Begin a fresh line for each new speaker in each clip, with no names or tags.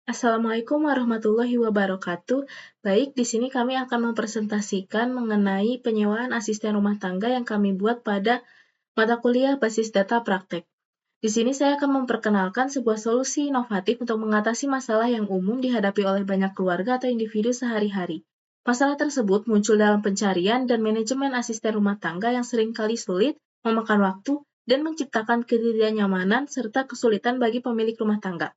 Assalamualaikum warahmatullahi wabarakatuh. Baik, di sini kami akan mempresentasikan mengenai penyewaan asisten rumah tangga yang kami buat pada mata kuliah basis data praktek. Di sini saya akan memperkenalkan sebuah solusi inovatif untuk mengatasi masalah yang umum dihadapi oleh banyak keluarga atau individu sehari-hari. Masalah tersebut muncul dalam pencarian dan manajemen asisten rumah tangga yang seringkali sulit, memakan waktu, dan menciptakan ketidaknyamanan serta kesulitan bagi pemilik rumah tangga.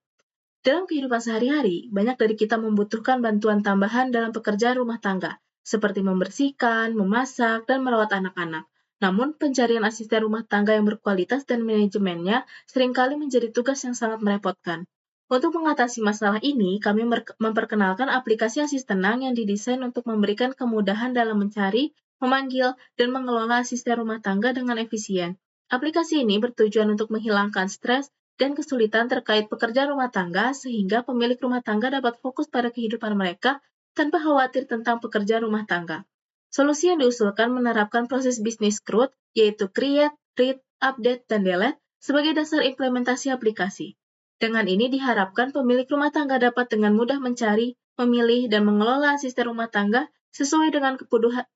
Dalam kehidupan sehari-hari, banyak dari kita membutuhkan bantuan tambahan dalam pekerjaan rumah tangga, seperti membersihkan, memasak, dan merawat anak-anak. Namun, pencarian asisten rumah tangga yang berkualitas dan manajemennya seringkali menjadi tugas yang sangat merepotkan. Untuk mengatasi masalah ini, kami memperkenalkan aplikasi asistenang yang didesain untuk memberikan kemudahan dalam mencari, memanggil, dan mengelola asisten rumah tangga dengan efisien. Aplikasi ini bertujuan untuk menghilangkan stres dan kesulitan terkait pekerjaan rumah tangga sehingga pemilik rumah tangga dapat fokus pada kehidupan mereka tanpa khawatir tentang pekerjaan rumah tangga. Solusi yang diusulkan menerapkan proses bisnis CRUD, yaitu create, read, update, dan delete sebagai dasar implementasi aplikasi. Dengan ini diharapkan pemilik rumah tangga dapat dengan mudah mencari, memilih, dan mengelola asisten rumah tangga sesuai dengan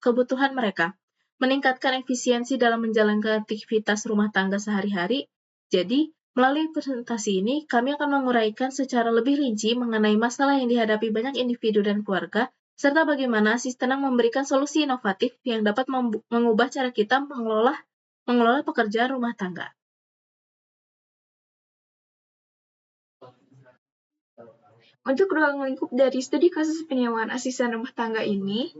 kebutuhan mereka, meningkatkan efisiensi dalam menjalankan aktivitas rumah tangga sehari-hari. Jadi, melalui presentasi ini, kami akan menguraikan secara lebih rinci mengenai masalah yang dihadapi banyak individu dan keluarga, serta bagaimana asistenang memberikan solusi inovatif yang dapat mengubah cara kita mengelola pekerjaan rumah tangga.
Untuk ruang lingkup dari studi kasus penyewaan asisten rumah tangga ini,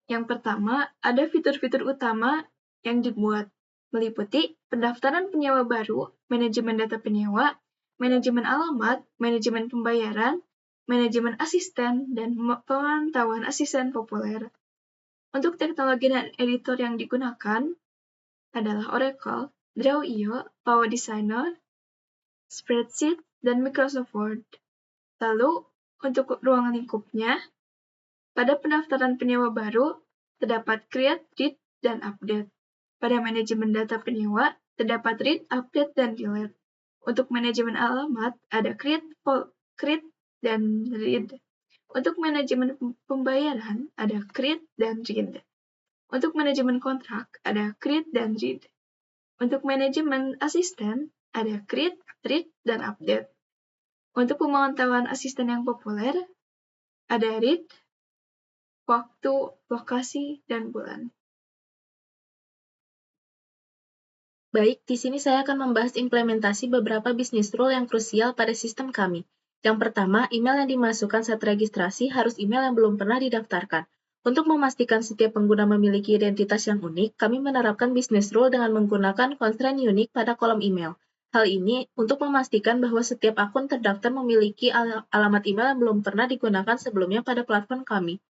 yang pertama, ada fitur-fitur utama yang dibuat, meliputi pendaftaran penyewa baru, manajemen data penyewa, manajemen alamat, manajemen pembayaran, manajemen asisten, dan pemantauan asisten populer. Untuk teknologi dan editor yang digunakan adalah Oracle, Draw.io, Power Designer, Spreadsheet, dan Microsoft Word. Lalu, untuk ruang lingkupnya, pada pendaftaran penyewa baru, terdapat create, read, dan update. Pada manajemen data penyewa, terdapat read, update, dan delete. Untuk manajemen alamat, ada create, dan read. Untuk manajemen pembayaran, ada create dan read. Untuk manajemen kontrak, ada create dan read. Untuk manajemen asisten, ada create, read, dan update. Untuk pemantauan asisten yang populer, ada read, waktu, lokasi, dan bulan.
Baik, di sini saya akan membahas implementasi beberapa bisnis rule yang krusial pada sistem kami. Yang pertama, email yang dimasukkan saat registrasi harus email yang belum pernah didaftarkan. Untuk memastikan setiap pengguna memiliki identitas yang unik, kami menerapkan bisnis rule dengan menggunakan constraint unik pada kolom email. Hal ini untuk memastikan bahwa setiap akun terdaftar memiliki alamat email yang belum pernah digunakan sebelumnya pada platform kami.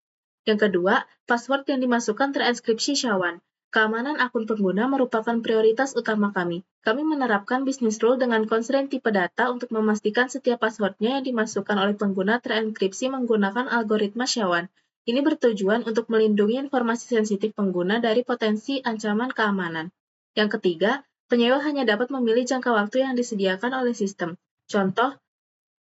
Yang kedua, password yang dimasukkan terenkripsi SHA-1. Keamanan akun pengguna merupakan prioritas utama kami. Kami menerapkan bisnis rule dengan constraint tipe data untuk memastikan setiap passwordnya yang dimasukkan oleh pengguna terenkripsi menggunakan algoritma SHA-1. Ini bertujuan untuk melindungi informasi sensitif pengguna dari potensi ancaman keamanan. Yang ketiga, penyewa hanya dapat memilih jangka waktu yang disediakan oleh sistem. Contoh,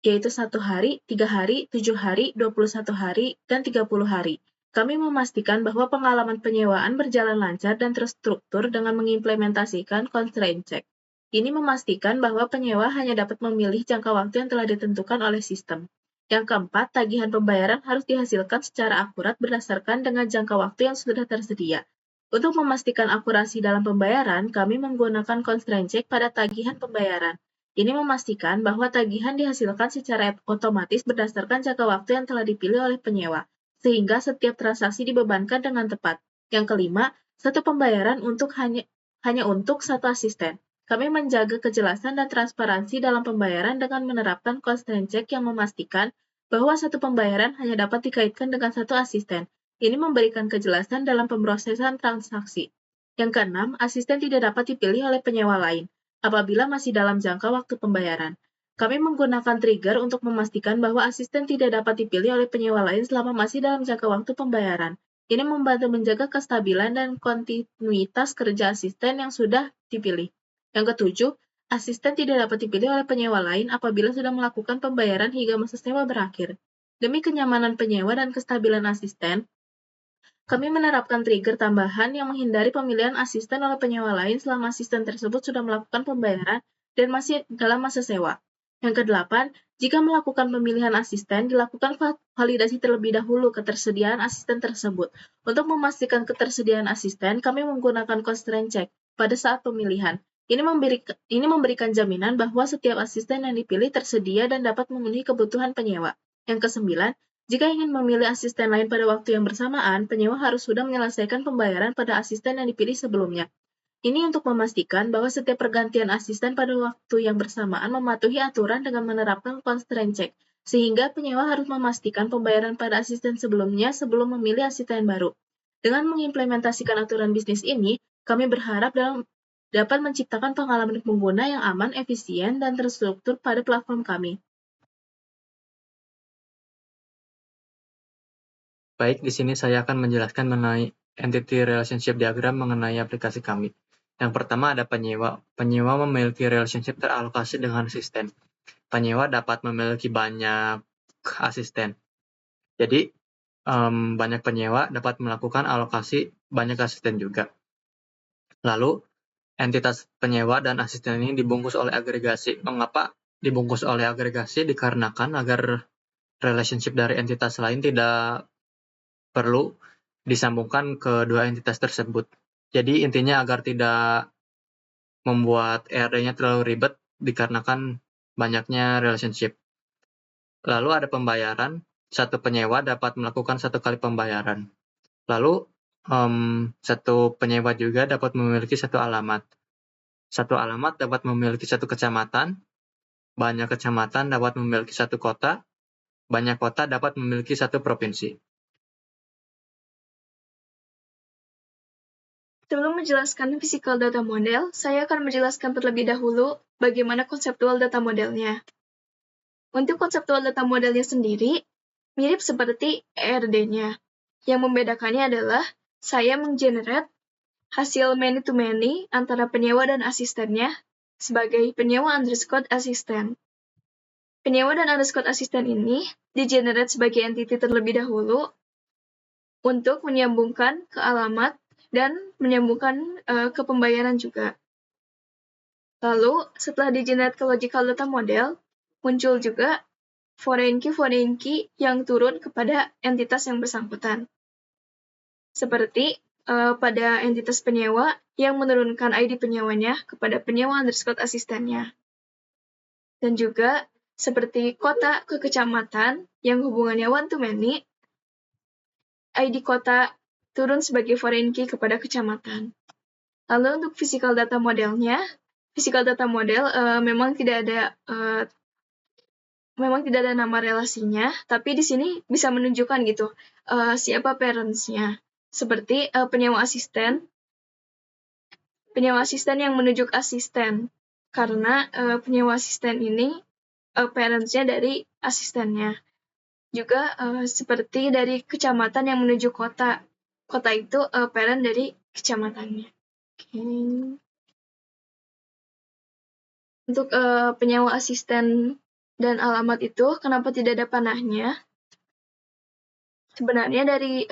yaitu 1 hari, 3 hari, 7 hari, 21 hari, dan 30 hari. Kami memastikan bahwa pengalaman penyewaan berjalan lancar dan terstruktur dengan mengimplementasikan constraint check. Ini memastikan bahwa penyewa hanya dapat memilih jangka waktu yang telah ditentukan oleh sistem. Yang keempat, tagihan pembayaran harus dihasilkan secara akurat berdasarkan dengan jangka waktu yang sudah tersedia. Untuk memastikan akurasi dalam pembayaran, kami menggunakan constraint check pada tagihan pembayaran. Ini memastikan bahwa tagihan dihasilkan secara otomatis berdasarkan jangka waktu yang telah dipilih oleh penyewa, sehingga setiap transaksi dibebankan dengan tepat. Yang kelima, satu pembayaran hanya untuk satu asisten. Kami menjaga kejelasan dan transparansi dalam pembayaran dengan menerapkan constraint check yang memastikan bahwa satu pembayaran hanya dapat dikaitkan dengan satu asisten. Ini memberikan kejelasan dalam pemrosesan transaksi. Yang keenam, asisten tidak dapat dipilih oleh penyewa lain apabila masih dalam jangka waktu pembayaran. Kami menggunakan trigger untuk memastikan bahwa asisten tidak dapat dipilih oleh penyewa lain selama masih dalam jangka waktu pembayaran. Ini membantu menjaga kestabilan dan kontinuitas kerja asisten yang sudah dipilih. Yang ketujuh, Asisten tidak dapat dipilih oleh penyewa lain apabila sudah melakukan pembayaran hingga masa sewa berakhir. Demi kenyamanan penyewa dan kestabilan asisten, kami menerapkan trigger tambahan yang menghindari pemilihan asisten oleh penyewa lain selama asisten tersebut sudah melakukan pembayaran dan masih dalam masa sewa. Yang kedelapan, jika melakukan pemilihan asisten, dilakukan validasi terlebih dahulu ketersediaan asisten tersebut. Untuk memastikan ketersediaan asisten, kami menggunakan constraint check pada saat pemilihan. Ini memberikan jaminan bahwa setiap asisten yang dipilih tersedia dan dapat memenuhi kebutuhan penyewa. Yang kesembilan, jika ingin memilih asisten lain pada waktu yang bersamaan, penyewa harus sudah menyelesaikan pembayaran pada asisten yang dipilih sebelumnya. Ini untuk memastikan bahwa setiap pergantian asisten pada waktu yang bersamaan mematuhi aturan dengan menerapkan constraint check, sehingga penyewa harus memastikan pembayaran pada asisten sebelumnya sebelum memilih asisten baru. Dengan mengimplementasikan aturan bisnis ini, kami berharap dapat menciptakan pengalaman pengguna yang aman, efisien, dan terstruktur pada platform kami.
Baik, di sini saya akan menjelaskan mengenai entity relationship diagram mengenai aplikasi kami. Yang pertama ada penyewa. Penyewa memiliki relationship teralokasi dengan asisten. Penyewa dapat memiliki banyak asisten. Jadi, banyak penyewa dapat melakukan alokasi banyak asisten juga. Lalu, entitas penyewa dan asisten ini dibungkus oleh agregasi. Mengapa dibungkus oleh agregasi? Dikarenakan agar relationship dari entitas lain tidak perlu disambungkan ke dua entitas tersebut. Jadi intinya agar tidak membuat ERD-nya terlalu ribet dikarenakan banyaknya relationship. Lalu ada pembayaran, satu penyewa dapat melakukan satu kali pembayaran. Lalu satu penyewa juga dapat memiliki satu alamat. Satu alamat dapat memiliki satu kecamatan, banyak kecamatan dapat memiliki satu kota, banyak kota dapat memiliki satu provinsi.
Sebelum menjelaskan physical data model, saya akan menjelaskan terlebih dahulu bagaimana konseptual data modelnya. Untuk konseptual data modelnya sendiri, mirip seperti ERD-nya. Yang membedakannya adalah saya menggenerate hasil many-to-many antara penyewa dan asistennya sebagai penyewa underscore asisten. Penyewa dan underscore asisten ini di-generate sebagai entity terlebih dahulu untuk menyambungkan ke alamat dan menyambungkan ke pembayaran juga. Lalu, setelah di-generate ke logical data model, muncul juga foreign key yang turun kepada entitas yang bersangkutan. Seperti pada entitas penyewa yang menurunkan ID penyewanya kepada penyewa underscore asistennya. Dan juga seperti kota ke kecamatan yang hubungannya one-to-many, ID kota turun sebagai foreign key kepada kecamatan. Lalu untuk physical data modelnya, physical data model memang tidak ada nama relasinya, tapi di sini bisa menunjukkan gitu siapa parents-nya. Seperti penyewa asisten yang menunjuk asisten, karena penyewa asisten ini parents-nya dari asistennya. Juga seperti dari kecamatan yang menuju kota. Kota itu parent dari kecamatannya. Okay. Untuk penyewa asisten dan alamat itu, kenapa tidak ada panahnya? Sebenarnya dari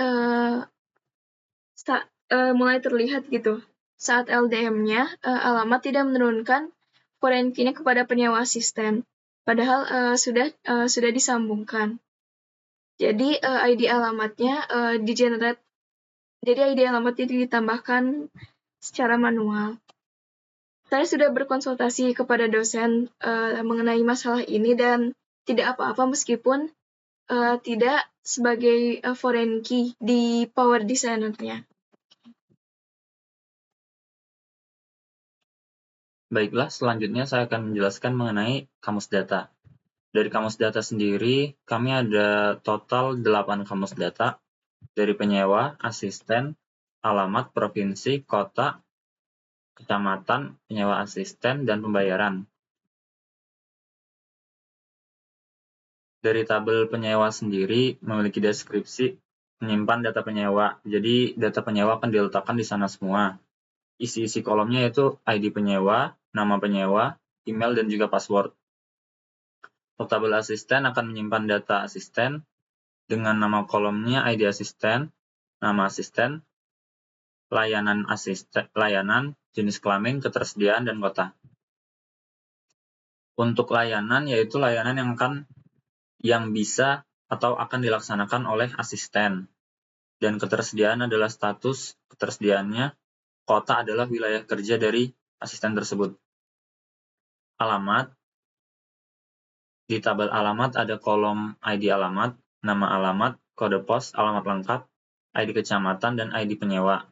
mulai terlihat gitu. Saat LDM-nya, alamat tidak menurunkan foreign key-nya kepada penyewa asisten. Padahal sudah disambungkan. Jadi ID alamatnya di-generate. Jadi ID alamatnya ditambahkan secara manual. Saya sudah berkonsultasi kepada dosen mengenai masalah ini dan tidak apa-apa meskipun tidak sebagai foreign key di Power Designer-nya.
Baiklah, selanjutnya saya akan menjelaskan mengenai kamus data. Dari kamus data sendiri, kami ada total 8 kamus data dari penyewa, asisten, alamat, provinsi, kota, kecamatan, penyewa asisten, dan pembayaran. Dari tabel penyewa sendiri memiliki deskripsi menyimpan data penyewa. Jadi data penyewa akan diletakkan di sana semua. Isi-isi kolomnya yaitu ID penyewa, nama penyewa,
email, dan juga password. Untuk tabel asisten akan menyimpan data asisten dengan nama kolomnya ID asisten, nama asisten, layanan, jenis kelamin, ketersediaan, dan kota. Untuk layanan, yaitu layanan yang bisa atau akan dilaksanakan oleh asisten. Dan ketersediaan adalah status ketersediaannya, kota adalah wilayah kerja dari asisten tersebut. Alamat. Di tabel alamat ada kolom ID alamat, nama alamat, kode pos, alamat lengkap, ID kecamatan, dan ID penyewa.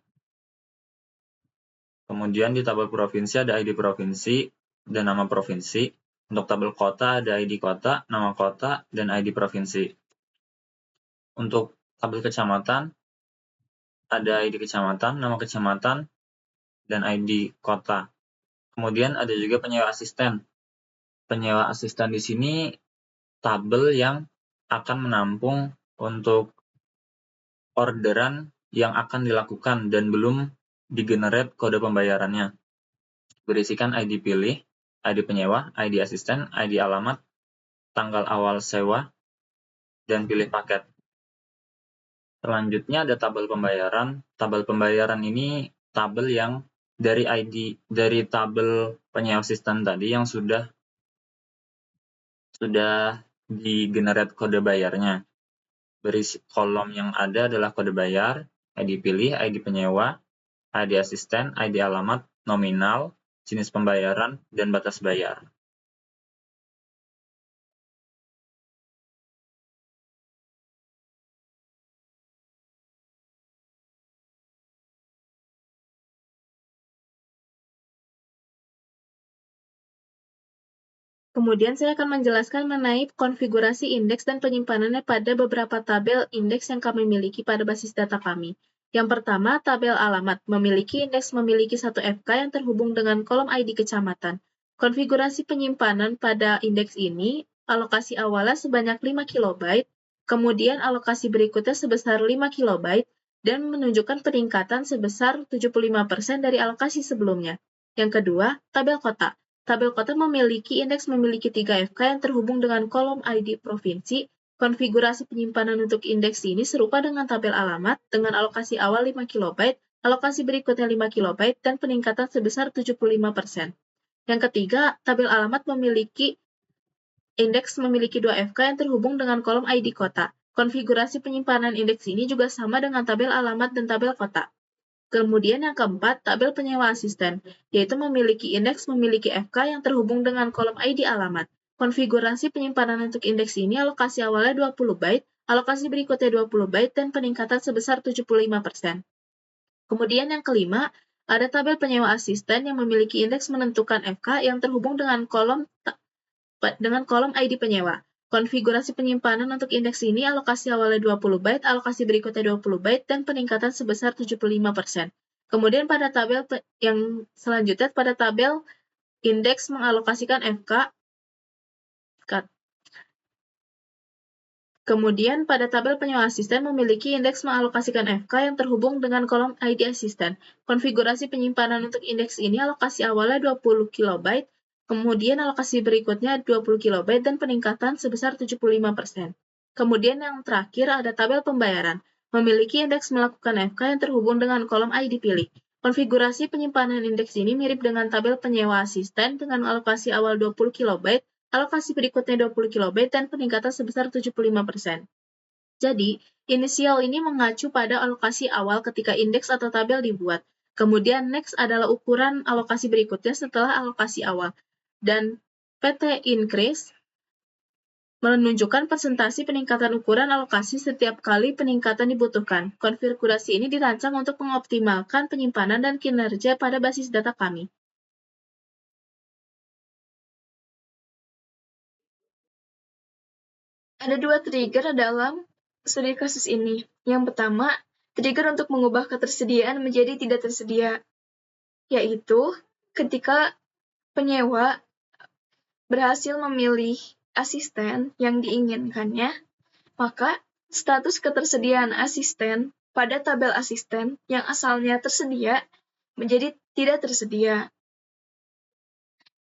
Kemudian di tabel provinsi ada ID provinsi dan nama provinsi. Untuk tabel kota ada ID kota, nama kota, dan ID provinsi. Untuk tabel kecamatan ada ID kecamatan, nama kecamatan, dan ID kota. Kemudian ada juga penyewa asisten. Penyewa asisten di sini tabel yang akan menampung untuk orderan yang akan dilakukan dan belum digenerate kode pembayarannya. Berisikan ID pilih, ID penyewa, ID asisten, ID alamat, tanggal awal sewa, dan pilih paket. Selanjutnya ada tabel pembayaran. Tabel pembayaran ini tabel yang dari tabel penyewa asisten tadi yang sudah di-generate kode bayarnya. Berisi kolom yang ada adalah kode bayar, ID pilih, ID penyewa, ID asisten, ID alamat, nominal, jenis pembayaran, dan batas bayar.
Kemudian saya akan menjelaskan mengenai konfigurasi indeks dan penyimpanannya pada beberapa tabel indeks yang kami miliki pada basis data kami. Yang pertama, tabel alamat. Memiliki indeks memiliki satu FK yang terhubung dengan kolom ID kecamatan. Konfigurasi penyimpanan pada indeks ini, alokasi awalnya sebanyak 5 KB, kemudian alokasi berikutnya sebesar 5 KB, dan menunjukkan peningkatan sebesar 75% dari alokasi sebelumnya. Yang kedua, tabel kota. Tabel kota memiliki 3 FK yang terhubung dengan kolom ID provinsi. Konfigurasi penyimpanan untuk indeks ini serupa dengan tabel alamat dengan alokasi awal 5 KB, alokasi berikutnya 5 KB, dan peningkatan sebesar 75%. Yang ketiga, tabel alamat memiliki 2 FK yang terhubung dengan kolom ID kota. Konfigurasi penyimpanan indeks ini juga sama dengan tabel alamat dan tabel kota. Kemudian yang keempat, tabel penyewa asisten, yaitu memiliki FK yang terhubung dengan kolom ID alamat. Konfigurasi penyimpanan untuk indeks ini alokasi awalnya 20 byte, alokasi berikutnya 20 byte, dan peningkatan sebesar 75%. Kemudian yang kelima, ada tabel penyewa asisten yang memiliki indeks menentukan FK yang terhubung dengan kolom ID penyewa. Konfigurasi penyimpanan untuk indeks ini alokasi awalnya 20 byte, alokasi berikutnya 20 byte, dan peningkatan sebesar 75%. Kemudian pada tabel yang selanjutnya, pada tabel indeks mengalokasikan FK. Kemudian pada tabel penyewa asisten memiliki indeks mengalokasikan FK yang terhubung dengan kolom ID asisten. Konfigurasi penyimpanan untuk indeks ini alokasi awalnya 20 KB, kemudian alokasi berikutnya 20 KB, dan peningkatan sebesar 75%. Kemudian yang terakhir ada tabel pembayaran. Memiliki indeks melakukan FK yang terhubung dengan kolom ID pilih. Konfigurasi penyimpanan indeks ini mirip dengan tabel penyewa asisten dengan alokasi awal 20 KB, alokasi berikutnya 20 KB, dan peningkatan sebesar 75%. Jadi, inisial ini mengacu pada alokasi awal ketika indeks atau tabel dibuat. Kemudian next adalah ukuran alokasi berikutnya setelah alokasi awal. Dan PT increase menunjukkan presentasi peningkatan ukuran alokasi setiap kali peningkatan dibutuhkan. Konfigurasi ini dirancang untuk mengoptimalkan penyimpanan dan kinerja pada basis data kami.
Ada 2 trigger dalam studi kasus ini. Yang pertama, trigger untuk mengubah ketersediaan menjadi tidak tersedia, yaitu ketika penyewa berhasil memilih asisten yang diinginkannya, maka status ketersediaan asisten pada tabel asisten yang asalnya tersedia menjadi tidak tersedia.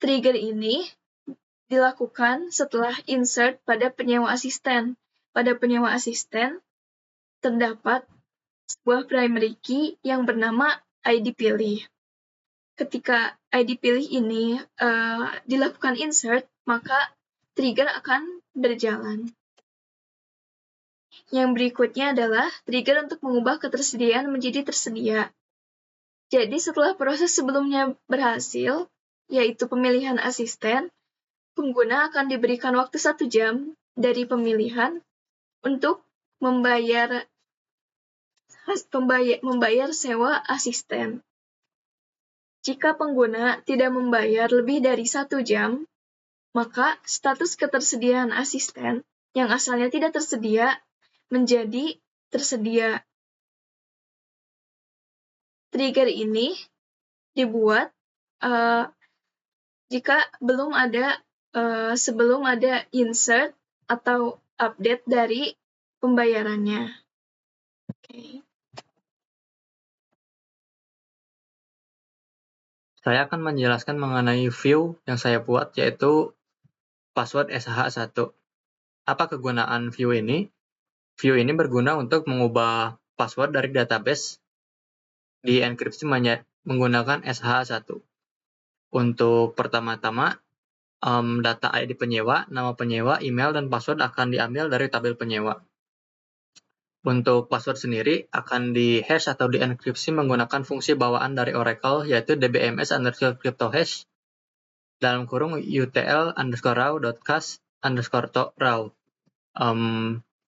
Trigger ini dilakukan setelah insert pada penyewa asisten. Pada penyewa asisten, terdapat sebuah primary key yang bernama ID pilih. Ketika ID pilih ini dilakukan insert, maka trigger akan berjalan. Yang berikutnya adalah trigger untuk mengubah ketersediaan menjadi tersedia. Jadi setelah proses sebelumnya berhasil, yaitu pemilihan asisten, pengguna akan diberikan waktu 1 jam dari pemilihan untuk membayar sewa asisten. Jika pengguna tidak membayar lebih dari 1 jam, maka status ketersediaan asisten yang asalnya tidak tersedia menjadi tersedia. Trigger ini dibuat jika sebelum ada insert atau update dari pembayarannya. Okay.
Saya akan menjelaskan mengenai view yang saya buat, yaitu password SH1. Apa kegunaan view ini? View ini berguna untuk mengubah password dari database di enkripsi menggunakan SH1. Untuk pertama-tama, data ID penyewa, nama penyewa, email, dan password akan diambil dari tabel penyewa. Untuk password sendiri akan di-hash atau dienkripsi menggunakan fungsi bawaan dari Oracle, yaitu dbms_cryptohash dalam kurung utl_raw.cas_raw.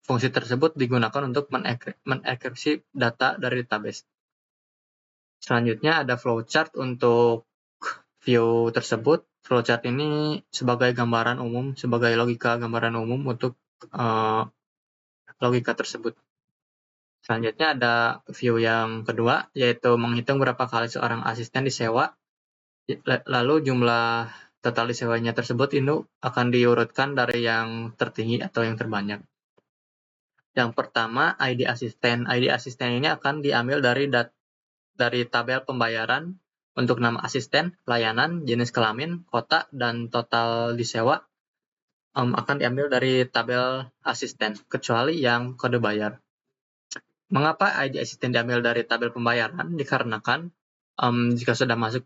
Fungsi tersebut digunakan untuk menenkripsi data dari database. Selanjutnya ada flowchart untuk view tersebut. Flowchart ini sebagai gambaran umum, sebagai logika gambaran umum untuk logika tersebut. Selanjutnya ada view yang kedua, yaitu menghitung berapa kali seorang asisten disewa, lalu jumlah total disewanya tersebut ini akan diurutkan dari yang tertinggi atau yang terbanyak. Yang pertama, ID asisten. ID asisten ini akan diambil dari tabel pembayaran untuk nama asisten, layanan, jenis kelamin, kota, dan total disewa akan diambil dari tabel asisten, kecuali yang kode bayar. Mengapa ID asisten diambil dari tabel pembayaran? Dikarenakan jika sudah masuk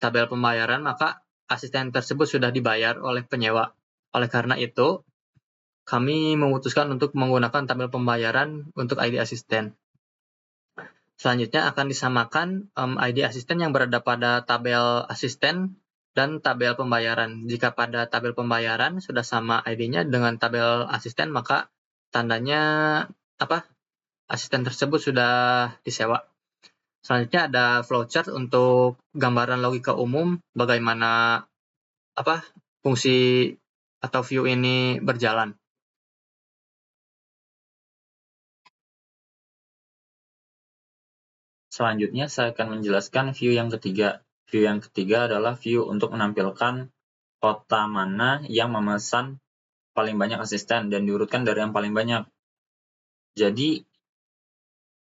tabel pembayaran, maka asisten tersebut sudah dibayar oleh penyewa. Oleh karena itu, kami memutuskan untuk menggunakan tabel pembayaran untuk ID asisten. Selanjutnya akan disamakan ID asisten yang berada pada tabel asisten dan tabel pembayaran. Jika pada tabel pembayaran sudah sama ID-nya dengan tabel asisten, maka tandanya asisten tersebut sudah disewa. Selanjutnya ada flowchart untuk gambaran logika umum bagaimana fungsi atau view ini berjalan.
Selanjutnya saya akan menjelaskan view yang ketiga. View yang ketiga adalah view untuk menampilkan kota mana yang memesan paling banyak asisten dan diurutkan dari yang paling banyak. Jadi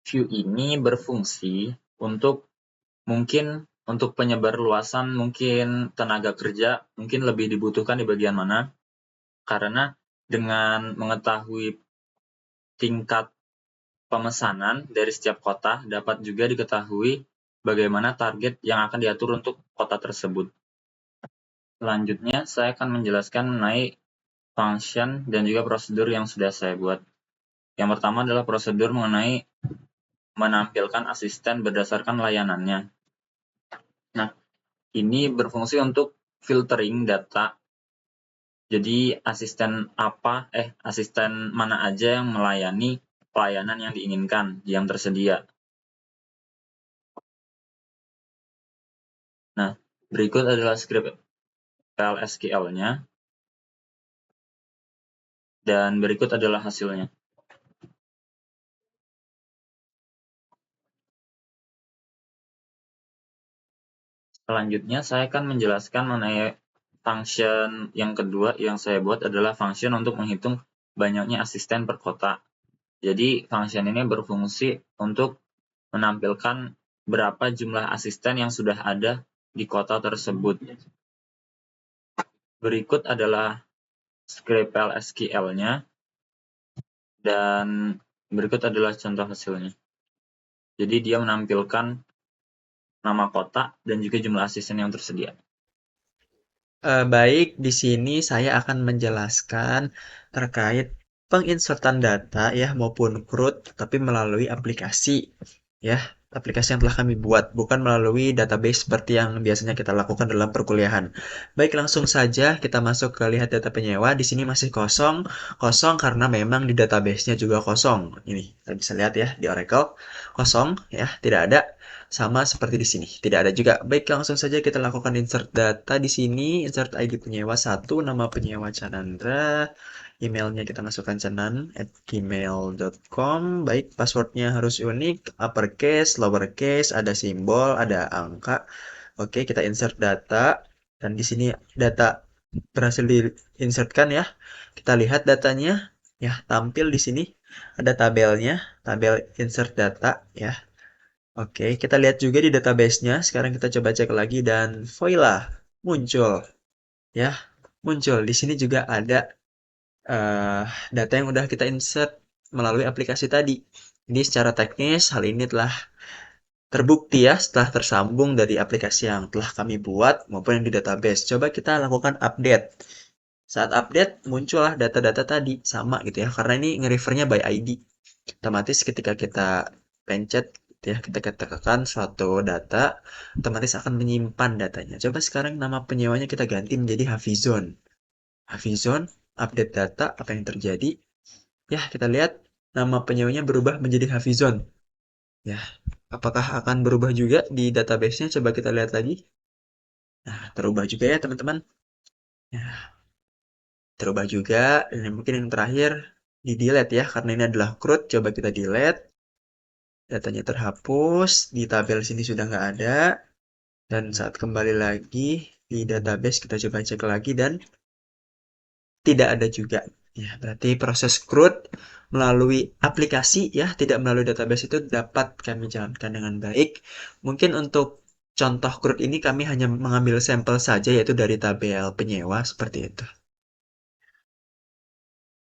view ini berfungsi untuk penyebar luasan, mungkin tenaga kerja, mungkin lebih dibutuhkan di bagian mana. Karena dengan mengetahui tingkat pemesanan dari setiap kota, dapat juga diketahui bagaimana target yang akan diatur untuk kota tersebut. Selanjutnya, saya akan menjelaskan mengenai function dan juga prosedur yang sudah saya buat. Yang pertama adalah prosedur mengenai menampilkan asisten berdasarkan layanannya. Nah, ini berfungsi untuk filtering data. Jadi asisten mana aja yang melayani pelayanan yang diinginkan, yang tersedia. Nah, berikut adalah script PLSQL-nya. Dan berikut adalah hasilnya. Selanjutnya, saya akan menjelaskan mengenai function yang kedua yang saya buat adalah function untuk menghitung banyaknya asisten per kota. Jadi, function ini berfungsi untuk menampilkan berapa jumlah asisten yang sudah ada di kota tersebut. Berikut adalah script SQL-nya, dan berikut adalah contoh hasilnya. Jadi dia menampilkan nama kota dan juga jumlah asisten yang tersedia.
Baik, di sini saya akan menjelaskan terkait penginsertan data ya maupun CRUD, tapi melalui aplikasi ya, aplikasi yang telah kami buat, bukan melalui database seperti yang biasanya kita lakukan dalam perkuliahan. Baik, langsung saja kita masuk ke lihat data penyewa. Di sini masih kosong, kosong karena memang di database-nya juga kosong. Ini kita bisa lihat ya di Oracle kosong ya, tidak ada. Sama seperti di sini, tidak ada juga. Baik, langsung saja kita lakukan insert data di sini. Insert ID penyewa 1, nama penyewa Canandra, emailnya kita masukkan canan@gmail.com. Baik, passwordnya harus unik, uppercase, lowercase, ada simbol, ada angka. Oke, kita insert data, dan di sini data berhasil diinsertkan ya. Kita lihat datanya, ya tampil di sini. Ada tabelnya, tabel insert data ya. Oke, kita lihat juga di database-nya. Sekarang kita coba cek lagi dan voila, muncul. Ya, muncul. Di sini juga ada data yang udah kita insert melalui aplikasi tadi. Jadi secara teknis, hal ini telah terbukti ya setelah tersambung dari aplikasi yang telah kami buat maupun yang di database. Coba kita lakukan update. Saat update, muncullah data-data tadi. Sama gitu ya, karena ini nge-refernya by ID. Otomatis ketika kita pencet ya, kita katakan suatu data, otomatis akan menyimpan datanya. Coba sekarang nama penyewanya kita ganti menjadi Hafizon. Hafizon, update data, apa yang terjadi? Ya, kita lihat nama penyewanya berubah menjadi Hafizon. Ya, apakah akan berubah juga di database-nya? Coba kita lihat lagi. Nah, terubah juga ya teman-teman. Ya, terubah juga. Dan mungkin yang terakhir di delete ya, karena ini adalah CRUD. Coba kita delete. Datanya terhapus, di tabel sini sudah nggak ada, dan saat kembali lagi di database kita coba cek lagi dan tidak ada juga. Ya, berarti proses CRUD melalui aplikasi ya, tidak melalui database itu dapat kami jalankan dengan baik. Mungkin untuk contoh CRUD ini kami hanya mengambil sampel saja, yaitu dari tabel penyewa seperti itu.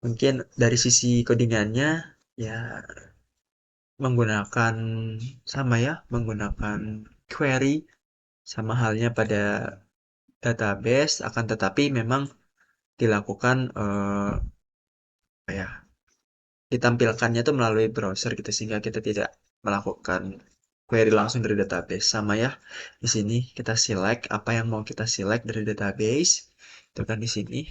Mungkin dari sisi codingannya ya menggunakan sama ya, menggunakan query sama halnya pada database, akan tetapi memang dilakukan apa ya, ditampilkannya itu melalui browser gitu, sehingga kita tidak melakukan query langsung dari database. Sama ya, di sini kita select apa yang mau kita select dari database, itu kan di sini.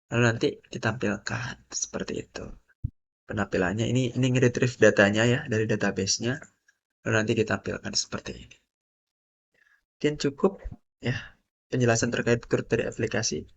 Lalu nanti ditampilkan seperti itu. Penampilannya ini nge-retrieve datanya ya dari database-nya. Lalu nanti ditampilkan seperti ini. Mungkin cukup ya penjelasan terkait CRUD dari aplikasi.